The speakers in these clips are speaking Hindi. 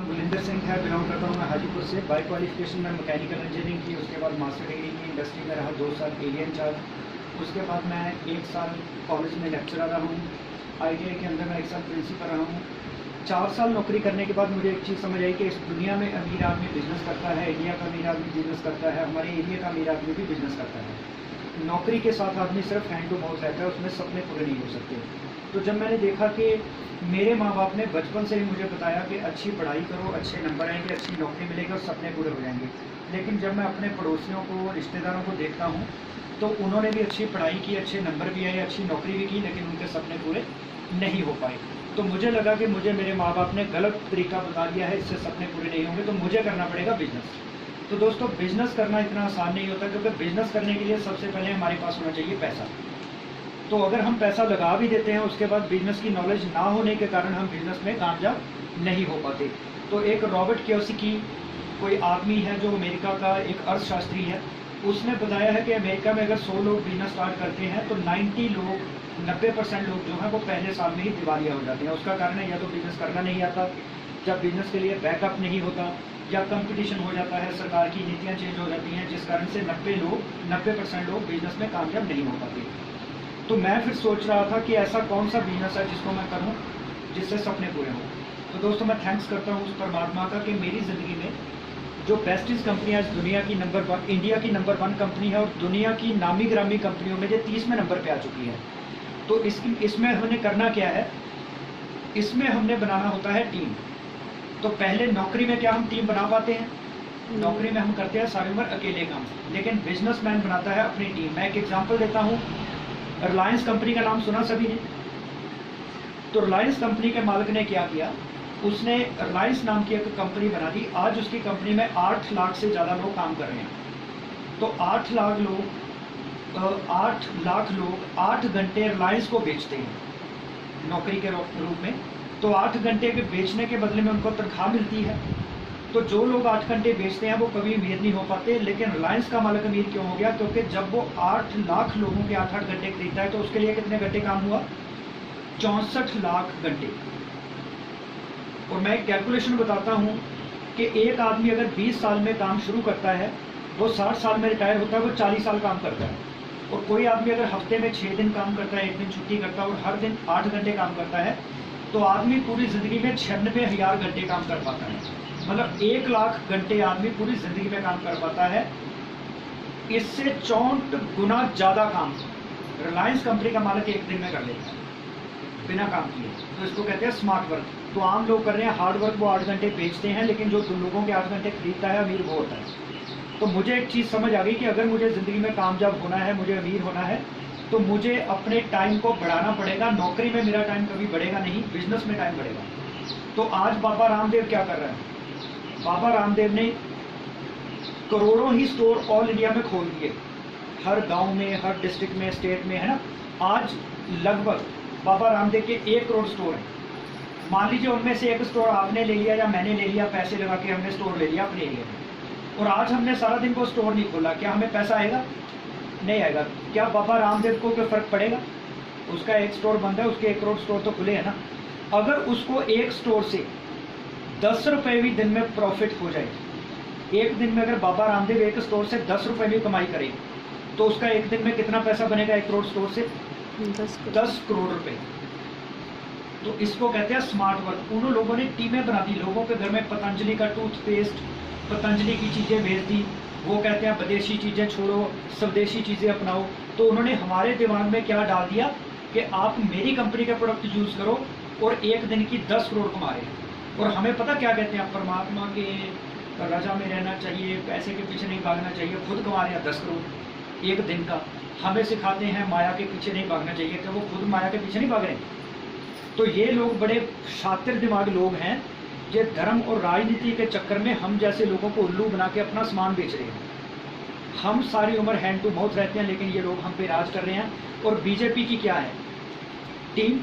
बुलिंदर सिंह है, बिलोंग करता हूँ मैं हाजीपुर से। बाई क्वालिफिकेशन में मैकेनिकल इंजीनियरिंग की, उसके बाद मास्टर डिग्री की, इंडस्ट्री में रहा 2 साल एरिया इंचार्ज। उसके बाद मैं 1 साल कॉलेज में लेक्चरर रहा हूँ। ITI के अंदर मैं 1 साल प्रिंसिपल रहा हूँ। 4 साल नौकरी करने के बाद मुझे एक चीज़ समझ आई कि इस दुनिया में अमीर आदमी बिजनेस करता है, इंडिया का अमीर आदमी बिजनेस करता है, हमारे एरिया का अमीर आदमी भी बिजनेस करता है। नौकरी के साथ आदमी सिर्फ हैंड टू माउथ रहता है, उसमें सपने पूरे नहीं हो सकते। तो जब मैंने देखा कि मेरे माँ बाप ने बचपन से ही मुझे बताया कि अच्छी पढ़ाई करो, अच्छे नंबर आएंगे, अच्छी नौकरी मिलेगी और सपने पूरे हो जाएंगे। लेकिन जब मैं अपने पड़ोसियों को, रिश्तेदारों को देखता हूँ तो उन्होंने भी अच्छी पढ़ाई की, अच्छे नंबर भी आए, अच्छी नौकरी भी की, लेकिन उनके सपने पूरे नहीं हो पाए। तो मुझे लगा कि मुझे मेरे माँ बाप ने गलत तरीका बता दिया है, इससे सपने पूरे नहीं होंगे, तो मुझे करना पड़ेगा बिजनेस। तो दोस्तों, बिजनेस करना इतना आसान नहीं होता, क्योंकि बिजनेस करने के लिए सबसे पहले हमारे पास होना चाहिए पैसा। तो अगर हम पैसा लगा भी देते हैं, उसके बाद बिजनेस की नॉलेज ना होने के कारण हम बिजनेस में कामयाब नहीं हो पाते। तो एक रॉबर्ट कियोसाकी कोई आदमी है जो अमेरिका का एक अर्थशास्त्री है, उसने बताया है कि अमेरिका में अगर 100 लोग बिजनेस स्टार्ट करते हैं तो 90% लोग जो हैं वो पहले साल में ही दिवालिया हो जाते हैं। उसका कारण है या तो बिजनेस करना नहीं आता, जब बिजनेस के लिए बैकअप नहीं होता, या कंपटीशन हो जाता है, सरकार की नीतियाँ चेंज हो जाती हैं, जिस कारण से 90% लोग बिजनेस में कामयाब नहीं हो पाते। तो मैं फिर सोच रहा था कि ऐसा कौन सा बिजनेस है जिसको मैं करूं जिससे सपने पूरे हों। तो दोस्तों, मैं थैंक्स करता हूं उस परमात्मा का कि मेरी ज़िंदगी में जो बेस्टीज कंपनियां इस दुनिया की नंबर 1, इंडिया की नंबर 1 कंपनी है और दुनिया की नामी ग्रामी कंपनियों में जो 30वें नंबर पे आ चुकी है। तो इसमें हमने करना क्या है, इसमें हमने बनाना होता है टीम। तो पहले नौकरी में क्या हम टीम बना पाते हैं? नौकरी में हम करते हैं सारी उम्र अकेले काम, लेकिन बिजनेसमैन बनाता है अपनी टीम। मैं एक एग्जांपल देता हूँ। रिलायंस कंपनी का नाम सुना सभी ने? तो रिलायंस कंपनी के मालिक ने क्या किया, उसने रिलायंस नाम की एक कंपनी बना दी। आज उसकी कंपनी में 8 लाख से ज़्यादा लोग काम कर रहे हैं। तो 8 लाख लोग 8 घंटे रिलायंस को बेचते हैं नौकरी के रूप में। तो 8 घंटे के बेचने के बदले में उनको तनख्वाह मिलती है। तो जो लोग 8 घंटे बेचते हैं वो कभी अमीर नहीं हो पाते, लेकिन रिलायंस का मालिक अमीर क्यों हो गया? क्योंकि जब वो 8 लाख लोगों के 8-8 घंटे खरीदता है तो उसके लिए कितने घंटे काम हुआ? 64 लाख घंटे। और मैं एक कैलकुलेशन बताता हूँ कि एक आदमी अगर 20 साल में काम शुरू करता है, वो 60 साल में रिटायर होता है, वो 40 साल काम करता है। और कोई आदमी अगर हफ्ते में 6 दिन काम करता है, 1 दिन छुट्टी करता है और हर दिन 8 घंटे काम करता है, तो आदमी पूरी ज़िंदगी में 96,000 घंटे काम कर पाता है। मतलब 1 लाख घंटे आदमी पूरी ज़िंदगी में काम कर पाता है। इससे 64 गुना ज़्यादा काम रिलायंस कंपनी का मालिक एक दिन में कर लेता है बिना काम किए। तो इसको कहते हैं स्मार्ट वर्क। तो आम लोग कर रहे हैं हार्ड वर्क, वो 8 घंटे बेचते हैं, लेकिन जो लोगों के 8 घंटे खरीदता है अमीर वो होता है। तो मुझे एक चीज़ समझ आ गई कि अगर मुझे ज़िंदगी में कामयाब होना है, मुझे अमीर होना है, तो मुझे अपने टाइम को बढ़ाना पड़ेगा। नौकरी में मेरा टाइम कभी बढ़ेगा नहीं, बिजनेस में टाइम बढ़ेगा। तो आज बाबा रामदेव क्या कर रहे हैं? बाबा रामदेव ने करोड़ों ही स्टोर ऑल इंडिया में खोल दिए, हर गांव में, हर डिस्ट्रिक्ट में, स्टेट में, है ना। आज लगभग बाबा रामदेव के 1 करोड़ स्टोर हैं। मान लीजिए उनमें से एक स्टोर आपने ले लिया या मैंने ले लिया, पैसे लगा के हमने स्टोर ले लिया अपने एरिया में, और आज हमने सारा दिन वो स्टोर नहीं खोला, क्या हमें पैसा आएगा? नहीं आएगा। क्या बाबा रामदेव को कोई फर्क पड़ेगा? उसका 1 स्टोर बंद है, उसके 1 करोड़ स्टोर तो खुले हैं ना। अगर उसको 1 स्टोर से 10 रुपये भी दिन में प्रॉफिट हो जाए, एक दिन में अगर बाबा रामदेव 1 स्टोर से 10 रुपये भी कमाई करे, तो उसका एक दिन में कितना पैसा बनेगा? 1 करोड़ स्टोर से 10 करोड़ रुपए। तो इसको कहते हैं स्मार्ट वर्क। उन लोगों ने टीमें बना दी, लोगों के घर में पतंजलि का टूथपेस्ट, पतंजलि की चीज़ें भेज दी। वो कहते हैं विदेशी चीज़ें छोड़ो, स्वदेशी चीज़ें अपनाओ। तो उन्होंने हमारे दिमाग में क्या डाल दिया कि आप मेरी कंपनी का प्रोडक्ट यूज़ करो और एक दिन की 10 करोड़ कमा रहे हैं। और हमें पता क्या कहते हैं? परमात्मा के रजा में रहना चाहिए, पैसे के पीछे नहीं भागना चाहिए। खुद कमा रहे हैं 10 करोड़ एक दिन का। हमें सिखाते हैं माया के पीछे नहीं भागना चाहिए, कि वो खुद माया के पीछे नहीं भाग रहे। तो ये लोग बड़े शातिर दिमाग लोग हैं, जो धर्म और राजनीति के चक्कर में हम जैसे लोगों को उल्लू बना के अपना सामान बेच रहे हैं। हम सारी उम्र हैंड टू माउथ रहते हैं, लेकिन ये लोग हम पे राज कर रहे हैं। और बीजेपी की क्या है टीम?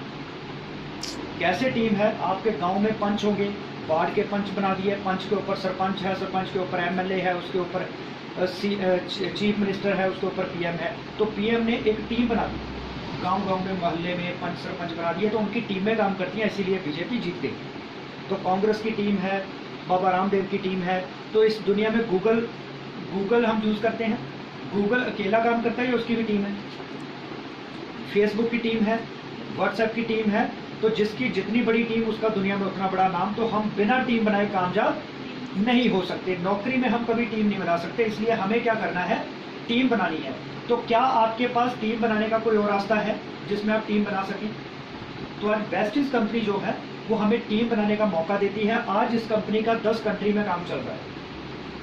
कैसे टीम है? आपके गांव में पंच होंगे, वार्ड के पंच बना दिए, पंच के ऊपर सरपंच है, सरपंच के ऊपर MLA है, उसके ऊपर चीफ मिनिस्टर है, उसके ऊपर PM है। तो PM ने एक टीम बना दी, गांव-गांव में, मोहल्ले में पंच सरपंच बना दिए, तो उनकी टीमें काम करती हैं, इसीलिए बीजेपी जीत गई। तो कांग्रेस की टीम है, बाबा रामदेव की टीम है। तो इस दुनिया में गूगल हम यूज़ करते हैं, गूगल अकेला काम करता है या उसकी भी टीम है? फेसबुक की टीम है, व्हाट्सएप की टीम है। तो जिसकी जितनी बड़ी टीम उसका दुनिया में उतना बड़ा नाम। तो हम बिना टीम बनाए कामयाब नहीं हो सकते। नौकरी में हम कभी टीम नहीं बना सकते, इसलिए हमें क्या करना है, टीम बनानी है। तो क्या आपके पास टीम बनाने का कोई और रास्ता है जिसमें आप टीम बना सकें? तो आज बेस्टीज कंपनी जो है वो हमें टीम बनाने का मौका देती है। आज इस कंपनी का 10 कंट्री में काम चल रहा है।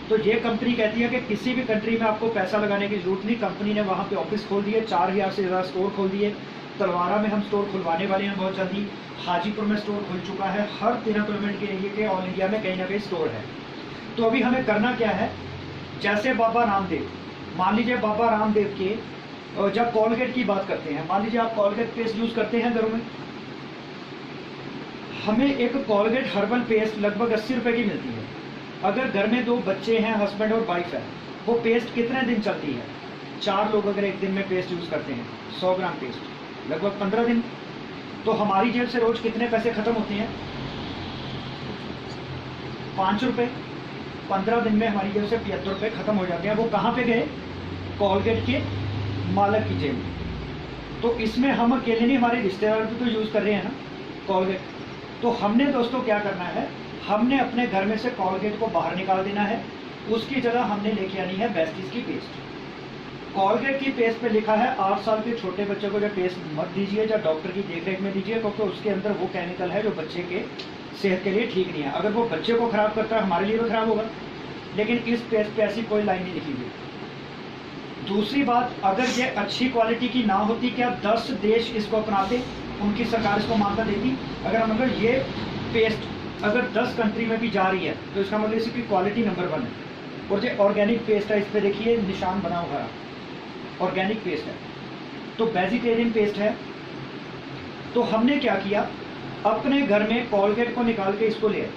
तो ये कंपनी कहती है कि किसी भी कंट्री में आपको पैसा लगाने की जरूरत नहीं। कंपनी ने वहाँ पे ऑफिस खोल दिए, 4000 से ज़्यादा स्टोर खोल दिए। तलवारा में हम स्टोर खुलवाने वाले हैं बहुत जल्दी। हाजीपुर में स्टोर खुल चुका है। हर 13 किलोमीटर के एरिए के ऑल इंडिया में कहीं ना कहीं स्टोर है। तो अभी हमें करना क्या है, जैसे बाबा रामदेव, मान लीजिए बाबा रामदेव के जब कोलगेट की बात करते हैं, मान लीजिए आप कोलगेट पेस्ट यूज़ करते हैं घरों में, हमें एक कोलगेट हर्बल पेस्ट लगभग 80 रुपये की मिलती है। अगर घर में 2 बच्चे हैं, हस्बैंड और वाइफ है, वो पेस्ट कितने दिन चलती है? 4 लोग अगर एक दिन में पेस्ट यूज़ करते हैं, 100 ग्राम पेस्ट, लगभग 15 दिन। तो हमारी जेब से रोज़ कितने पैसे ख़त्म होते हैं? 5 रुपये। 15 दिन में हमारी जेब से 75 रुपये ख़त्म हो जाते हैं। वो कहाँ पे गए? कोलगेट के मालिक की जेब में। तो इसमें हम अकेले नहीं, हमारे रिश्तेदार भी तो यूज़ कर रहे हैं ना कोलगेट। तो हमने दोस्तों क्या करना है, हमने अपने घर में से कोलगेट को बाहर निकाल देना है। उसकी जगह हमने लेके आनी है बेस्टीज की पेस्ट। कोलगेट की पेस्ट पे लिखा है 8 साल के छोटे बच्चे को जो पेस्ट मत दीजिए, या डॉक्टर की देखरेख में दीजिए, क्योंकि उसके अंदर वो केमिकल है जो बच्चे के सेहत के लिए ठीक नहीं है। अगर वो बच्चे को ख़राब करता है, हमारे लिए भी ख़राब होगा। लेकिन इस पेस्ट पे ऐसी कोई लाइन नहीं लिखी हुई। दूसरी बात, अगर ये अच्छी क्वालिटी की ना होती, क्या 10 देश इसको अपनाते, उनकी सरकार इसको मान्यता देती? अगर ये पेस्ट अगर 10 कंट्री में भी जा रही है तो इसका मतलब इसकी क्वालिटी नंबर 1 है। और जो ऑर्गेनिक पेस्ट है, इस पर देखिए निशान बना हुआ है, ऑर्गेनिक पेस्ट है। तो वेजिटेरियन पेस्ट है। तो हमने क्या किया, अपने घर में कोलगेट को निकाल के इसको ले आए,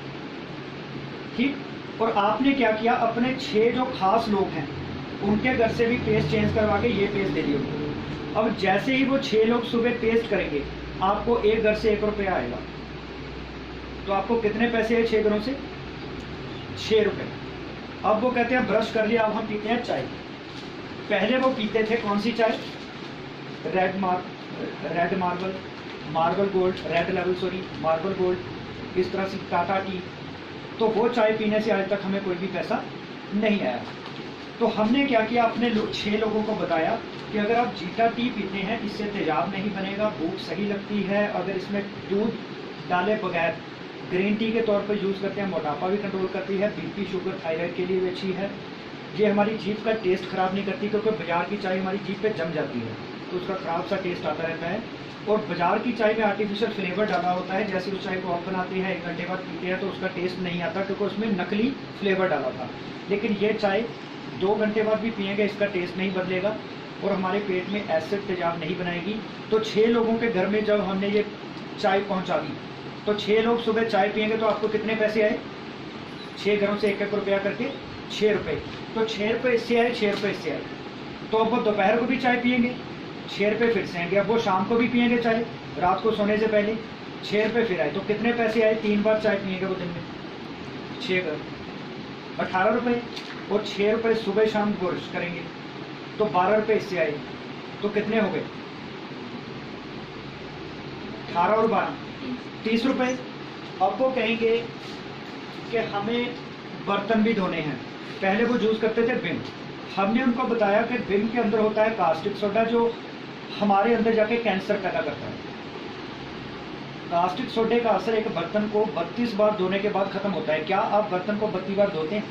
ठीक। और आपने क्या किया, अपने 6 जो खास लोग हैं उनके घर से भी पेस्ट चेंज करवा के ये पेस्ट दे दिए। अब जैसे ही वो 6 लोग सुबह पेस्ट करेंगे, आपको एक घर से 1 रुपया आएगा। तो आपको कितने पैसे है 6 घरों से? 6 रुपये। अब वो कहते हैं ब्रश कर लिया, अब हम पीते हैं चाय। पहले वो पीते थे कौन सी चाय? Red marble gold, red level sorry, marble gold, इस तरह से टाटा टी। तो वो चाय पीने से आज तक हमें कोई भी पैसा नहीं आया। तो हमने क्या किया, अपने 6 लोगों को बताया कि अगर आप जीटा टी पीते हैं, इससे तेजाब नहीं बनेगा, भूख सही लगती है। अगर इसमें दूध डाले बगैर ग्रीन टी के तौर पर यूज़ करते हैं, मोटापा भी कंट्रोल करती है, बीपी शुगर थायराइड के लिए भी अच्छी है। ये हमारी जीभ का टेस्ट ख़राब नहीं करती, क्योंकि बाज़ार की चाय हमारी जीभ पे जम जाती है तो उसका ख़राब सा टेस्ट आता रहता है। और बाज़ार की चाय में आर्टिफिशियल फ्लेवर डाला होता है। जैसे उस चाय को आप बनाते हैं, 1 घंटे बाद पीते हैं तो उसका टेस्ट नहीं आता, क्योंकि उसमें नकली फ्लेवर डाला था। लेकिन ये चाय 2 घंटे बाद भी पिएंगे, इसका टेस्ट नहीं बदलेगा और हमारे पेट में एसिड तेजाब नहीं बनाएगी। तो 6 लोगों के घर में जब हमने ये चाय पहुंचा दी, तो 6 लोग सुबह चाय पिएंगे तो आपको कितने पैसे आए? 6 घरों से 1-1 रुपया करके 6 रुपये। तो 6 रुपये इससे आए, 6 रुपये इससे आए। तो अब वो दोपहर को भी चाय पिएंगे, 6 रुपये फिर से आएंगे। अब वो शाम को भी पिएंगे चाय, रात को सोने से पहले 6 रुपये फिर आए। तो कितने पैसे आए? 3 बार चाय पिएंगे वो दिन में, 6 घर, 18 रुपये। और 6 रुपये सुबह शाम गुर्श करेंगे तो 12 रुपये इससे आए। तो कितने हो गए? 18 और 12, 30 रुपये। अब वो कहेंगे कि हमें बर्तन भी धोने हैं। पहले वो यूज़ करते थे विम। हमने उनको बताया कि विम के अंदर होता है कास्टिक सोडा, जो हमारे अंदर जाके कैंसर पैदा करता है। कास्टिक सोडे का असर एक बर्तन को 32 बार धोने के बाद खत्म होता है। क्या आप बर्तन को 32 बार धोते हैं?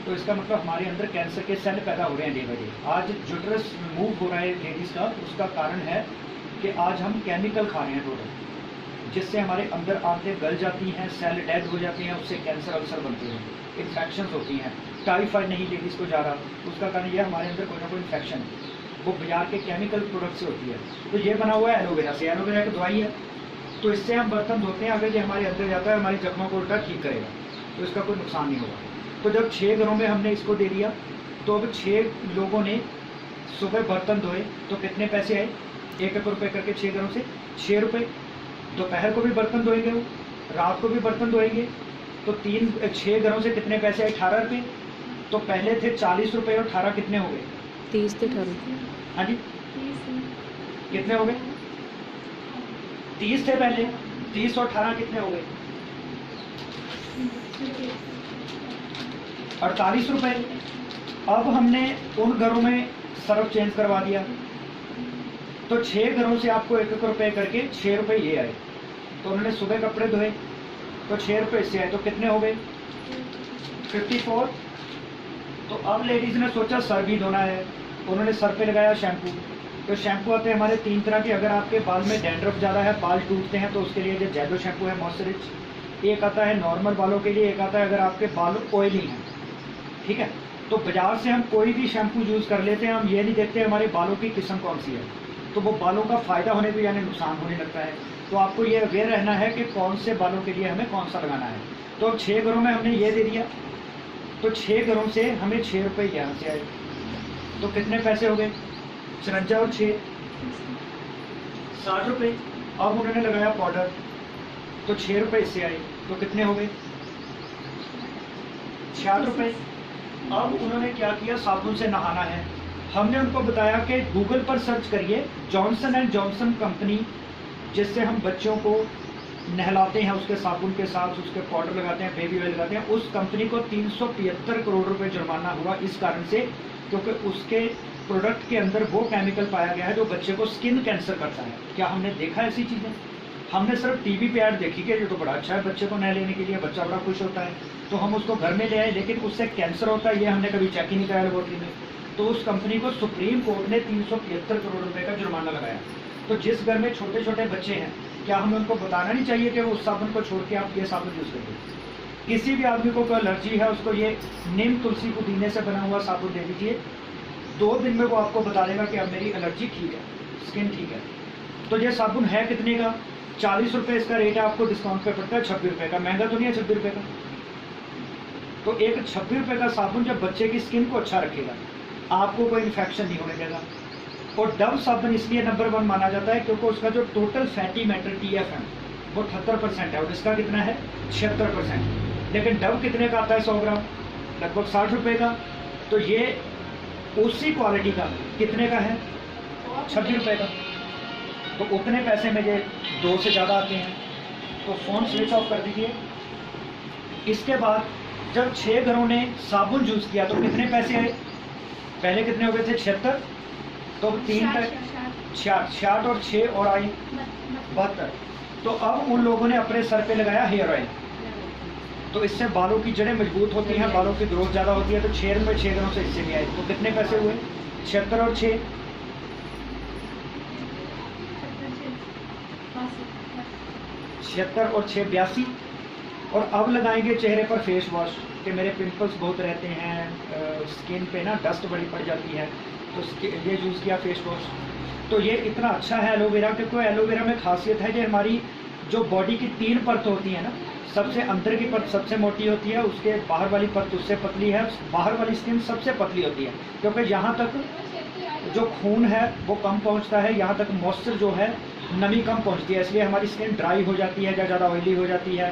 तो इसका मतलब हमारे अंदर कैंसर के सेल पैदा हो रहे हैं डे बाई डे। आज यूट्रस मूव हो रहा है लेडीज़ का, उसका कारण है कि आज हम केमिकल खा रहे हैं टोटल, जिससे हमारे अंदर आंतें गल जाती हैं, सेल डेड हो जाते हैं, उससे कैंसर अल्सर बनते हैं, इन्फेक्शन होती हैं। टाइफाइड नहीं लेडीज़ को जा रहा, उसका कारण यह हमारे अंदर कोई ना कोई इन्फेक्शन है, वो बाजार के केमिकल प्रोडक्ट से होती है। तो ये बना हुआ है एलोवेरा से, एलोवेरा की दवाई है। तो इससे हम बर्तन धोते हैं, अगर ये हमारे अंदर जाता है हमारी जख्मों को उल्टा ठीक करेगा, तो इसका कोई नुकसान नहीं होगा। तो जब 6 घरों में हमने इसको दे दिया, तो अब 6 लोगों ने सुबह बर्तन धोए तो कितने पैसे आए? 1-1 रुपये करके 6 घरों से 6 रुपये। दोपहर को भी बर्तन धोएंगे, वो रात को भी बर्तन धोएंगे, तो 6 घरों से कितने पैसे आए? 18 रुपये। तो पहले थे 40 रुपये और 18 कितने हो गए? 30 से 18। हाँ जी, कितने हो गए? 30 थे पहले, 30 और 18 कितने हो गए? 48 रुपये। अब हमने उन घरों में सर्फ चेंज करवा दिया, तो 6 घरों से आपको 1-1 रुपये करके 6 रुपये ये आए। तो उन्होंने सुबह कपड़े धोए तो 6 रुपये इससे आए, तो कितने हो गए? 54। तो अब लेडीज ने सोचा सर भी धोना है, उन्होंने सर पे लगाया शैम्पू। तो शैम्पू आते हैं हमारे 3 तरह के। अगर आपके बाल में डैंड्रफ ज़्यादा है, बाल टूटते हैं, तो उसके लिए जो जेलो शैम्पू है मॉइस्चराइज। एक आता है नॉर्मल बालों के लिए, एक आता है अगर आपके बाल ऑयली हैं, ठीक है। तो बाजार से हम कोई भी शैम्पू यूज़ कर लेते हैं, हम ये नहीं देखते हमारे बालों की किस्म कौन सी है, तो वो बालों का फ़ायदा होने पर यानी नुकसान होने लगता है। तो आपको ये अवेयर रहना है कि कौन से बालों के लिए हमें कौन सा लगाना है। तो अब 6 घरों में हमने ये दे दिया, तो 6 घरों से हमें 6 रुपये यहाँ से आए, तो कितने पैसे हो गए? 54 और 6 60 रुपये। अब उन्होंने लगाया पाउडर, तो 6 रुपये इससे आए, तो कितने हो गए? 66 रुपये। अब उन्होंने क्या किया? साबुन से नहाना है। हमने उनको बताया कि गूगल पर सर्च करिए जॉनसन एंड जॉनसन कंपनी, जिससे हम बच्चों को नहलाते हैं उसके साबुन के साथ, उसके पाउडर लगाते हैं, बेबी ऑयल लगाते हैं। उस कंपनी को 375 करोड़ रुपए जुर्माना हुआ इस कारण से क्योंकि उसके प्रोडक्ट के अंदर वो केमिकल पाया गया है जो बच्चे को स्किन कैंसर करता है। क्या हमने देखा ऐसी चीज़ें? हमने सिर्फ टीवी पे ऐड देखी कि ये तो बड़ा अच्छा है बच्चे को नह लेने के लिए, बच्चा बड़ा खुश होता है, तो हम उसको घर में ले आए, लेकिन उससे कैंसर होता है ये हमने कभी चेक ही नहीं कराया लेबोरेटरी में। तो उस कंपनी को सुप्रीम कोर्ट ने 375 करोड़ रुपए का जुर्माना लगाया। तो जिस घर में छोटे छोटे बच्चे हैं, क्या हमें उनको बताना नहीं चाहिए कि वो उस साबुन को छोड़ के आप ये साबुन यूज़ करिए? किसी भी आदमी को कोई एलर्जी है, उसको ये नीम तुलसी पुदीने से बना हुआ साबुन दे दीजिए, 2 दिन में वो आपको बता देगा कि अब मेरी एलर्जी ठीक है, स्किन ठीक है। तो ये साबुन है कितने का? 40 रुपये इसका रेट है, आपको डिस्काउंट पे पड़ता है 26 रुपये का। महंगा तो नहीं है 26 रुपये का। तो एक 26 रुपये का साबुन जब बच्चे की स्किन को अच्छा रखेगा, आपको कोई इन्फेक्शन नहीं होने देगा। और डव साबुन इसलिए नंबर 1 माना जाता है क्योंकि उसका जो टोटल फैटी मैटर TF है वो 78% है और इसका कितना है? 76%। लेकिन डव कितने का आता है 100 ग्राम? लगभग 60 रुपये का। तो ये उसी क्वालिटी का कितने का है? 26 रुपये का। तो उतने पैसे में ये 2 से ज़्यादा आते हैं। तो फ़ोन स्विच ऑफ कर दीजिए। इसके बाद जब 6 घरों ने साबुन यूज़ किया तो कितने पैसे आए? पहले कितने हो गए थे? 76। तो 3 पे 66 और 6 और आई 72। तो अब उन लोगों ने अपने सर पे लगाया हेयर ऑयल, तो इससे बालों की जड़ें मजबूत होती हैं, बालों की ग्रोथ ज़्यादा होती है। तो 6 रुपये 6 घरों से इससे भी आए, तो कितने पैसे हुए? 76 और 6 76 और 6 82। और अब लगाएंगे चेहरे पर फेस वॉश कि मेरे पिंपल्स बहुत रहते हैं, स्किन पे ना डस्ट बड़ी पड़ जाती है, तो ये यूज़ किया फेस वॉश। तो ये इतना अच्छा है एलोवेरा कि कोई एलोवेरा में खासियत है कि हमारी जो बॉडी की 3 परत होती है ना, सबसे अंदर की परत सबसे मोटी होती है, उसके बाहर वाली परत उससे पतली है, बाहर वाली स्किन सबसे पतली होती है, क्योंकि यहाँ तक जो खून है वो कम पहुँचता है, यहाँ तक मॉइस्चर जो है नमी कम पहुँचती है, इसलिए हमारी स्किन ड्राई हो जाती है या ज़्यादा ऑयली हो जाती है,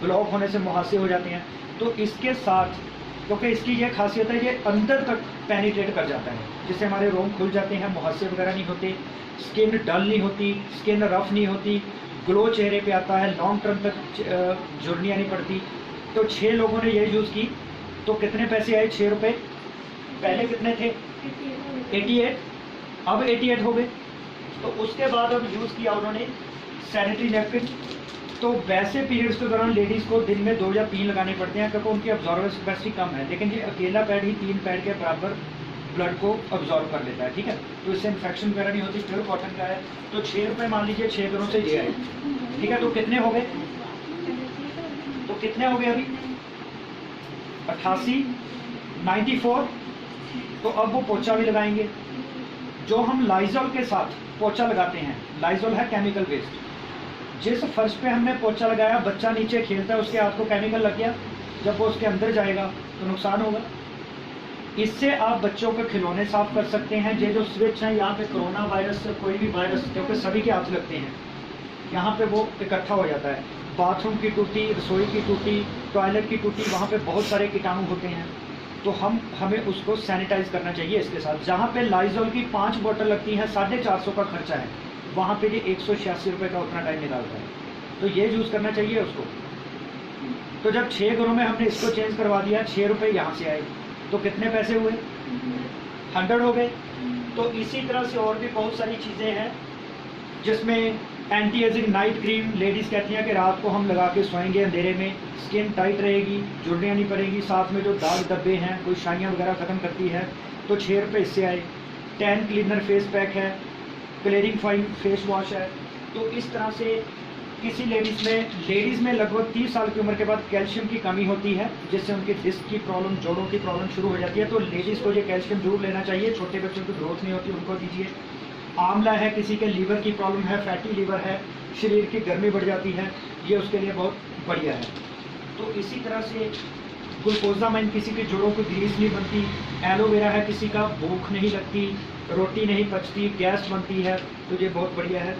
ब्लॉक होने से मुहासे हो जाते हैं। तो इसके साथ क्योंकि इसकी ये खासियत है, ये अंदर तक पेनिट्रेट कर जाता है, जिससे हमारे रोम खुल जाते हैं, मुहासे वगैरह नहीं होते, स्किन डल नहीं होती, स्किन रफ नहीं होती, ग्लो चेहरे पे आता है, लॉन्ग टर्म तक झुर्रियाँ नहीं पड़ती। तो 6 लोगों ने ये यूज़ की, तो कितने पैसे आए? 6 रुपये। पहले कितने थे? 88, अब 88 हो गए। तो उसके बाद अब यूज़ किया उन्होंने सैनिटरी नैपकिन। तो वैसे पीरियड्स के दौरान लेडीज़ को दिन में 2 या 3 लगाने पड़ते हैं क्योंकि उनकी अब्जॉर्बेंस कैपेसिटी कम है, लेकिन ये अकेला पैड ही 3 पैड के बराबर ब्लड को अब्जॉर्व कर लेता है, ठीक है। तो इससे इन्फेक्शन वगैरह नहीं होती, प्योर कॉटन का है। तो 6 रुपये मान लीजिए 6 घरों से ये आए, ठीक है। तो कितने हो गए? तो कितने हो गए अभी? 88, 94। तो अब वो पोछा भी लगाएंगे। जो हम लाइजॉल के साथ पोछा लगाते हैं, लाइजॉल है केमिकल वेस्ट, जिस फर्श पे हमने पोछा लगाया, बच्चा नीचे खेलता है, उसके हाथ को केमिकल लग गया, जब वो उसके अंदर जाएगा तो नुकसान होगा। इससे आप बच्चों के खिलौने साफ कर सकते हैं। ये जो स्विच है यहाँ पे कोरोना वायरस से कोई भी वायरस, क्योंकि सभी के हाथ लगते हैं, यहाँ पे वो इकट्ठा हो जाता है। बाथरूम की टूटी, रसोई की टूटी, टॉयलेट की टूटी, वहाँ पे बहुत सारे कीटाणु होते हैं, तो हमें उसको सैनिटाइज करना चाहिए इसके साथ। जहाँ पे लाइजॉल की 5 बोतल लगती हैं, 450 का खर्चा है, वहाँ पे ये 186 रुपये का उतना टाइम निकालता है, तो ये यूज़ करना चाहिए उसको। तो जब 6 घरों में हमने इसको चेंज करवा दिया, 6 रुपये यहाँ से आए, तो कितने पैसे हुए? 100 हो गए। तो इसी तरह से और भी बहुत सारी चीज़ें हैं जिसमें anti ageing night cream, ladies कहती हैं कि रात को हम लगा के सोएंगे अंधेरे में, स्किन टाइट रहेगी, जुड़नियाँ नहीं पड़ेगी, साथ में जो दाग धब्बे हैं, कोई शाइयाँ वगैरह ख़त्म करती है, तो 6 रुपये इससे आए। टैन क्लीनर फेस पैक है, क्लियरिंग फाइन फेस वॉश है। तो इस तरह से किसी लेडीज़ में लगभग 30 साल की उम्र के बाद कैल्शियम की कमी होती है, जिससे उनकी डिस्क की प्रॉब्लम, जोड़ों की प्रॉब्लम शुरू हो जाती है, तो लेडीज़ को ये कैल्शियम जरूर लेना चाहिए। छोटे बच्चों की ग्रोथ नहीं होती, उनको दीजिए। आंवला है, किसी के लीवर की प्रॉब्लम है, फैटी लीवर है, शरीर की गर्मी बढ़ जाती है, ये उसके लिए बहुत बढ़िया है। तो इसी तरह से ग्लूकोजामाइन, किसी के जोड़ों को ग्रीस नहीं बनती। एलोवेरा है, किसी का भूख नहीं लगती, रोटी नहीं पचती, गैस बनती है, तो ये बहुत बढ़िया है।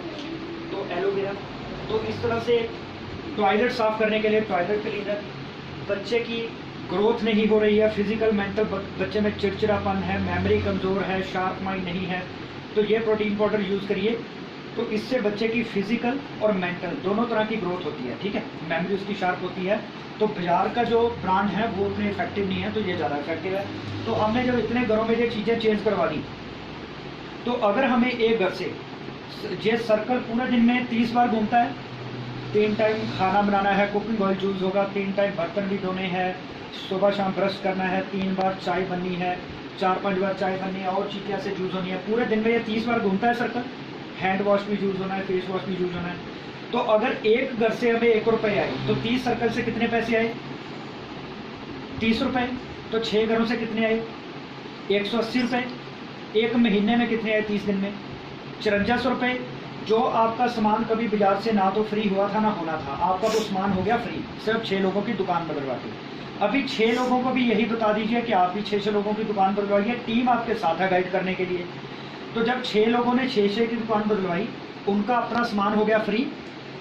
तो एलोवेरा। तो इस तरह से टॉयलेट साफ़ करने के लिए टॉयलेट क्लीनर, बच्चे की ग्रोथ नहीं हो रही है, फिजिकल मेंटल, बच्चे में चिड़चिड़ापन है, मेमोरी कमज़ोर है, शार्प माइंड नहीं है, तो ये प्रोटीन पाउडर यूज़ करिए। तो इससे बच्चे की फिजिकल और मेंटल दोनों तरह की ग्रोथ होती है, ठीक है। मेमोरी उसकी शार्प होती है। तो बाजार का जो ब्रांड है वो उतने इफेक्टिव नहीं है, तो ये ज़्यादा इफेक्टिव है। तो हमने जब इतने घरों में ये चीज़ें चेंज करवा दी, तो अगर हमें एक घर से ये सर्कल पूरा दिन में 30 बार घूमता है, 3 टाइम खाना बनाना है, कुकिंग ऑयल यूज़ होगा, 3 टाइम बर्तन भी धोने हैं, सुबह शाम ब्रश करना है, 3 बार चाय बननी है, 4-5 बार चाय बननी है, और चीज़ें ऐसे यूज़ होनी है। पूरे दिन में ये 30 बार घूमता है सर्कल। हैंड वॉश भी यूज़ होना है, फेस वॉश भी यूज़ होना है। तो अगर एक घर से हमें 1 रुपये आए, तो 30 सर्कल से कितने पैसे आए? 30 रुपये। तो 6 घरों से कितने आए? 180 रुपये। एक महीने में कितने आए? 30 दिन में 5400 रुपये। जो आपका सामान कभी बाजार से ना तो फ्री हुआ था ना होना था, आपका तो सामान हो गया फ्री, सिर्फ 6 लोगों की दुकान बदलवा के। अभी 6 लोगों को भी यही बता दीजिए कि आप भी 6 लोगों की दुकान बदलवाइए, टीम आपके साथ है गाइड करने के लिए। तो जब 6 लोगों ने 6 की दुकान बदलवाई, उनका अपना सामान हो गया फ्री,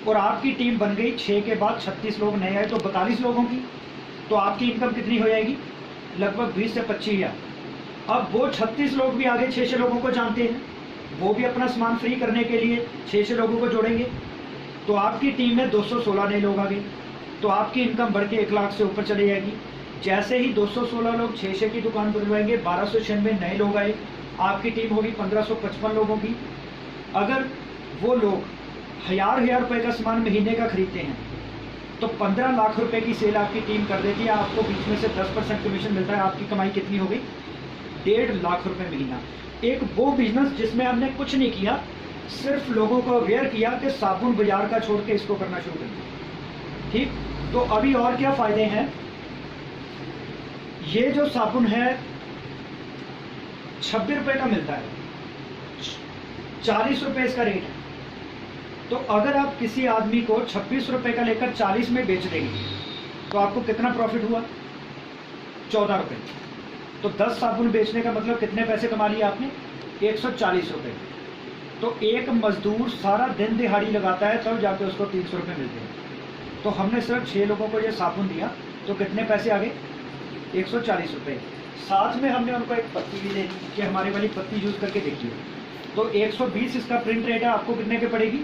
और आपकी टीम बन गई। 6 के बाद 36 लोग नए आए, तो 42 लोगों की, तो आपकी इनकम कितनी हो जाएगी? लगभग 20 से 25 हज़ार। अब वो 36 लोग भी आगे 6 लोगों को जानते हैं, वो भी अपना सामान फ्री करने के लिए 6 लोगों को जोड़ेंगे, तो आपकी टीम में 216 नए लोग आ गए, तो आपकी इनकम बढ़ के 1 लाख से ऊपर चली जाएगी। जैसे ही 216 लोग 6 की दुकान बदलवाएंगे, 1296 नए लोग आए, आपकी टीम होगी 1555 लोगों की। अगर वो लोग 1000 रुपये का सामान महीने का खरीदते हैं, तो 15 लाख रुपए की सेल आपकी टीम कर देती है। आपको बीच में से 10% कमीशन मिलता है। आपकी कमाई कितनी हो गई? 1.5 लाख रुपए महीना। एक वो बिजनेस जिसमें हमने कुछ नहीं किया, सिर्फ लोगों को अवेयर किया कि साबुन बाजार का छोड़ के इसको करना शुरू कर दिया, ठीक। तो अभी और क्या फायदे हैं? ये जो साबुन है 26 रुपए का मिलता है, 40 रुपए इसका रेट है। तो अगर आप किसी आदमी को 26 रुपए का लेकर 40 में बेच देंगे, तो आपको कितना प्रॉफिट हुआ? 14 रुपए। तो 10 साबुन बेचने का मतलब कितने पैसे कमा लिए आपने? 140 रुपए। तो एक मजदूर सारा दिन दिहाड़ी लगाता है, तब जाके उसको 300 रुपये मिलते हैं। तो हमने सिर्फ 6 लोगों को ये साबुन दिया, तो कितने पैसे आ गए? 140 रुपये। साथ में हमने उनको एक पत्ती भी दे दी कि हमारी वाली पत्ती यूज़ करके देखिए। तो 120 इसका प्रिंट रेट है, आपको कितने की पड़ेगी?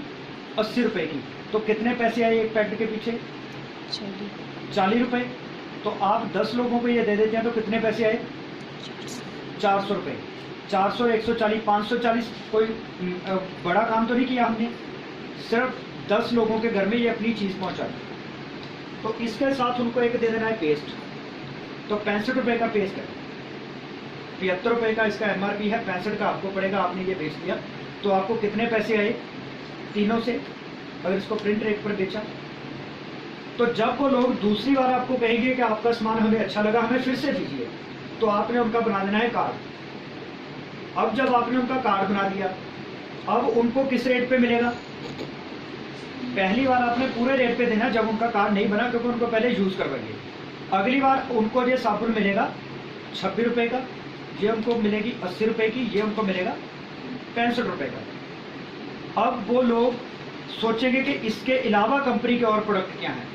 80 रुपये की। तो कितने पैसे आए एक पैकेट के पीछे? 40 रुपये। तो आप 10 लोगों को ये दे देते हैं, तो कितने पैसे आए? 400 रुपये। 400, 140, 540। कोई बड़ा काम तो नहीं किया हमने, सिर्फ 10 लोगों के घर में ये अपनी चीज़ पहुंचाई। तो इसके साथ उनको एक दे देना है पेस्ट, तो 65 रुपये का पेस्ट है। 75 रुपये का इसका MRP है, 65 का आपको पड़ेगा। आपने ये बेच दिया, तो आपको कितने पैसे आए तीनों से, अगर इसको प्रिंट रेट पर बेचा? तो जब वो लोग दूसरी बार आपको कहेंगे कि आपका सामान हमें अच्छा लगा, हमें फिर से दीजिए, तो आपने उनका बना देना है कार्ड। अब जब आपने उनका कार्ड बना दिया, अब उनको किस रेट पे मिलेगा? पहली बार आपने पूरे रेट पे देना जब उनका कार्ड नहीं बना, क्योंकि उनको पहले यूज़ करवाइए। अगली बार उनको ये साबुन मिलेगा 26 रुपये का, ये उनको मिलेगी 80 रुपये की, ये उनको मिलेगा 65 रुपये का। अब वो लोग सोचेंगे कि इसके अलावा कंपनी के और प्रोडक्ट क्या हैं,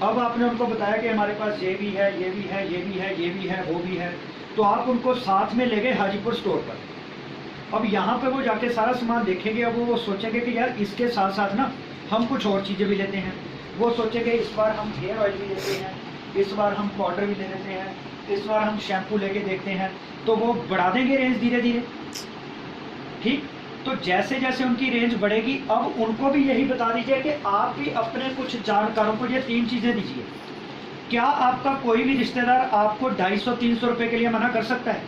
अब आपने उनको बताया कि हमारे पास ये भी है, ये भी है, ये भी है, ये भी है, वो भी है, तो आप उनको साथ में ले गए हाजीपुर स्टोर पर। अब यहाँ पे वो जाके सारा सामान देखेंगे, अब वो सोचेंगे कि यार इसके साथ साथ ना हम कुछ और चीज़ें भी लेते हैं। वो सोचेंगे इस बार हम हेयर ऑयल भी लेते हैं, इस बार हम पाउडर भी ले लेते हैं, इस बार हम शैम्पू लेके देखते हैं, तो वो बढ़ा देंगे रेंज धीरे धीरे। ठीक, तो जैसे जैसे उनकी रेंज बढ़ेगी, अब उनको भी यही बता दीजिए कि आप भी अपने कुछ जानकारों को ये 3 चीज़ें दीजिए। क्या आपका कोई भी रिश्तेदार आपको 250-300 रुपये के लिए मना कर सकता है?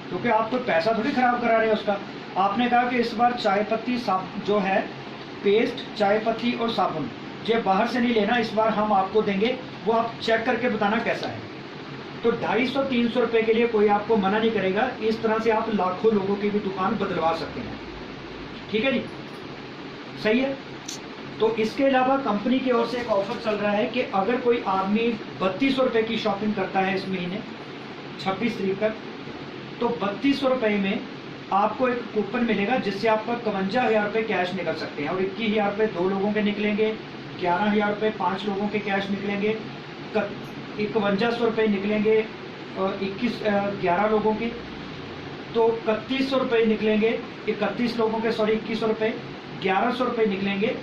क्योंकि आप तो पैसा थोड़ी खराब करा रहे हैं उसका। आपने कहा कि इस बार चाय पत्ती जो है पेस्ट, चाय पत्ती और साबुन ये बाहर से नहीं लेना, इस बार हम आपको देंगे, वो आप चेक करके बताना कैसा है। तो 250-300 रुपये के लिए कोई आपको मना नहीं करेगा। इस तरह से आप लाखों लोगों की भी दुकान बदलवा सकते हैं। ठीक है जी, सही है। तो इसके अलावा कंपनी की ओर से एक ऑफर चल रहा है कि अगर कोई आदमी 3200 रुपये की शॉपिंग करता है इस महीने 26 तारीख तक, तो 3200 रुपये में आपको एक कूपन मिलेगा जिससे आपका 51,000 रुपये कैश निकल सकते हैं। और 21,000 रुपये 2 लोगों के निकलेंगे, 11,000 रुपये 5 लोगों के कैश निकलेंगे, 5100 रुपये निकलेंगे और 11 लोगों के, तो 3100 रुपये निकलेंगे 31 लोगों के, सॉरी 2100 रुपये, 1100 रुपये निकलेंगे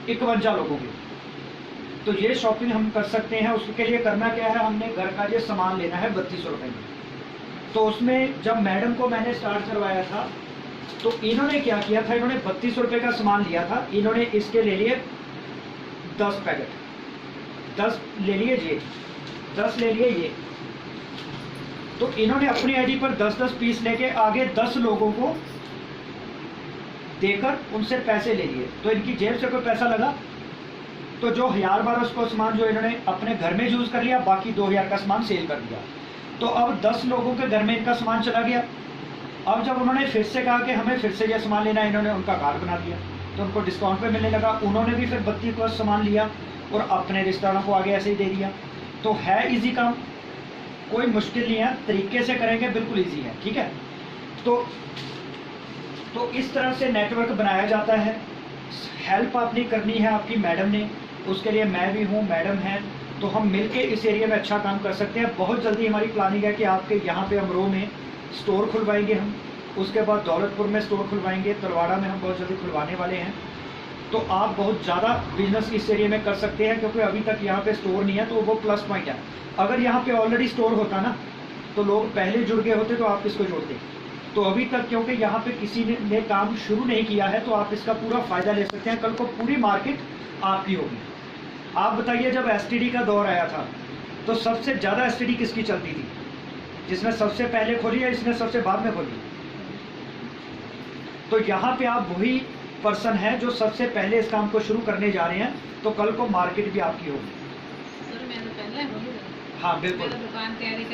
51 लोगों के। तो ये शॉपिंग हम कर सकते हैं। उसके लिए करना क्या है, हमने घर का ये सामान लेना है 3200 रुपये में। तो उसमें जब मैडम को मैंने स्टार्ट करवाया था तो इन्होंने क्या किया था, इन्होंने 3200 रुपये का सामान लिया था, इन्होंने इसके ले लिए 10 पैकेट, 10 ले लिए ये, 10 ले लिए ये। तो इन्होंने अपनी आईडी पर 10-10 पीस लेके आगे 10 लोगों को देकर उनसे पैसे ले लिए। तो इनकी जेब से कोई पैसा लगा? तो जो 1000-1200 को सामान जो इन्होंने अपने घर में यूज़ कर लिया, बाकी 2000 का सामान सेल कर दिया। तो अब 10 लोगों के घर में इनका सामान चला गया। अब जब उन्होंने फिर से कहा कि हमें फिर से यह सामान लेना है, इन्होंने उनका कार्ड बना दिया, तो उनको डिस्काउंट पे मिलने लगा। उन्होंने भी फिर 32 को सामान लिया और अपने रिश्तेदारों को आगे ऐसे ही दे दिया। तो है इजी काम, कोई मुश्किल नहीं है, तरीके से करेंगे बिल्कुल इजी है। ठीक है, तो इस तरह से नेटवर्क बनाया जाता है। हेल्प आपने करनी है आपकी मैडम ने, उसके लिए मैं भी हूँ, मैडम है, तो हम मिलके इस एरिया में अच्छा काम कर सकते हैं। बहुत जल्दी हमारी प्लानिंग है कि आपके यहाँ पे अमरोह में स्टोर खुलवाएंगे हम, उसके बाद दौलतपुर में स्टोर खुलवाएंगे, तलवाड़ा में हम बहुत जल्दी खुलवाने वाले हैं। तो आप बहुत ज़्यादा बिजनेस इस एरिया में कर सकते हैं, क्योंकि अभी तक यहाँ पे स्टोर नहीं है, तो वो प्लस पॉइंट है। अगर यहाँ पे ऑलरेडी स्टोर होता ना, तो लोग पहले जुड़ गए होते, तो आप इसको जोड़ते। तो अभी तक क्योंकि यहाँ पे किसी ने काम शुरू नहीं किया है, तो आप इसका पूरा फ़ायदा ले सकते हैं। कल को पूरी मार्केट आपकी होगी। आप बताइए, जब एसटीडी का दौर आया था तो सबसे ज़्यादा एसटीडी किसकी चलती थी? जिसने सबसे पहले खोली या इसने सबसे बाद में खोली? तो यहाँ पे आप वही पर्सन है जो सबसे पहले इस काम को शुरू करने जा रहे हैं, तो कल को मार्केट भी आपकी होगी। सर मैं तो पहले हाँ बिल्कुल। दुकान तैयारी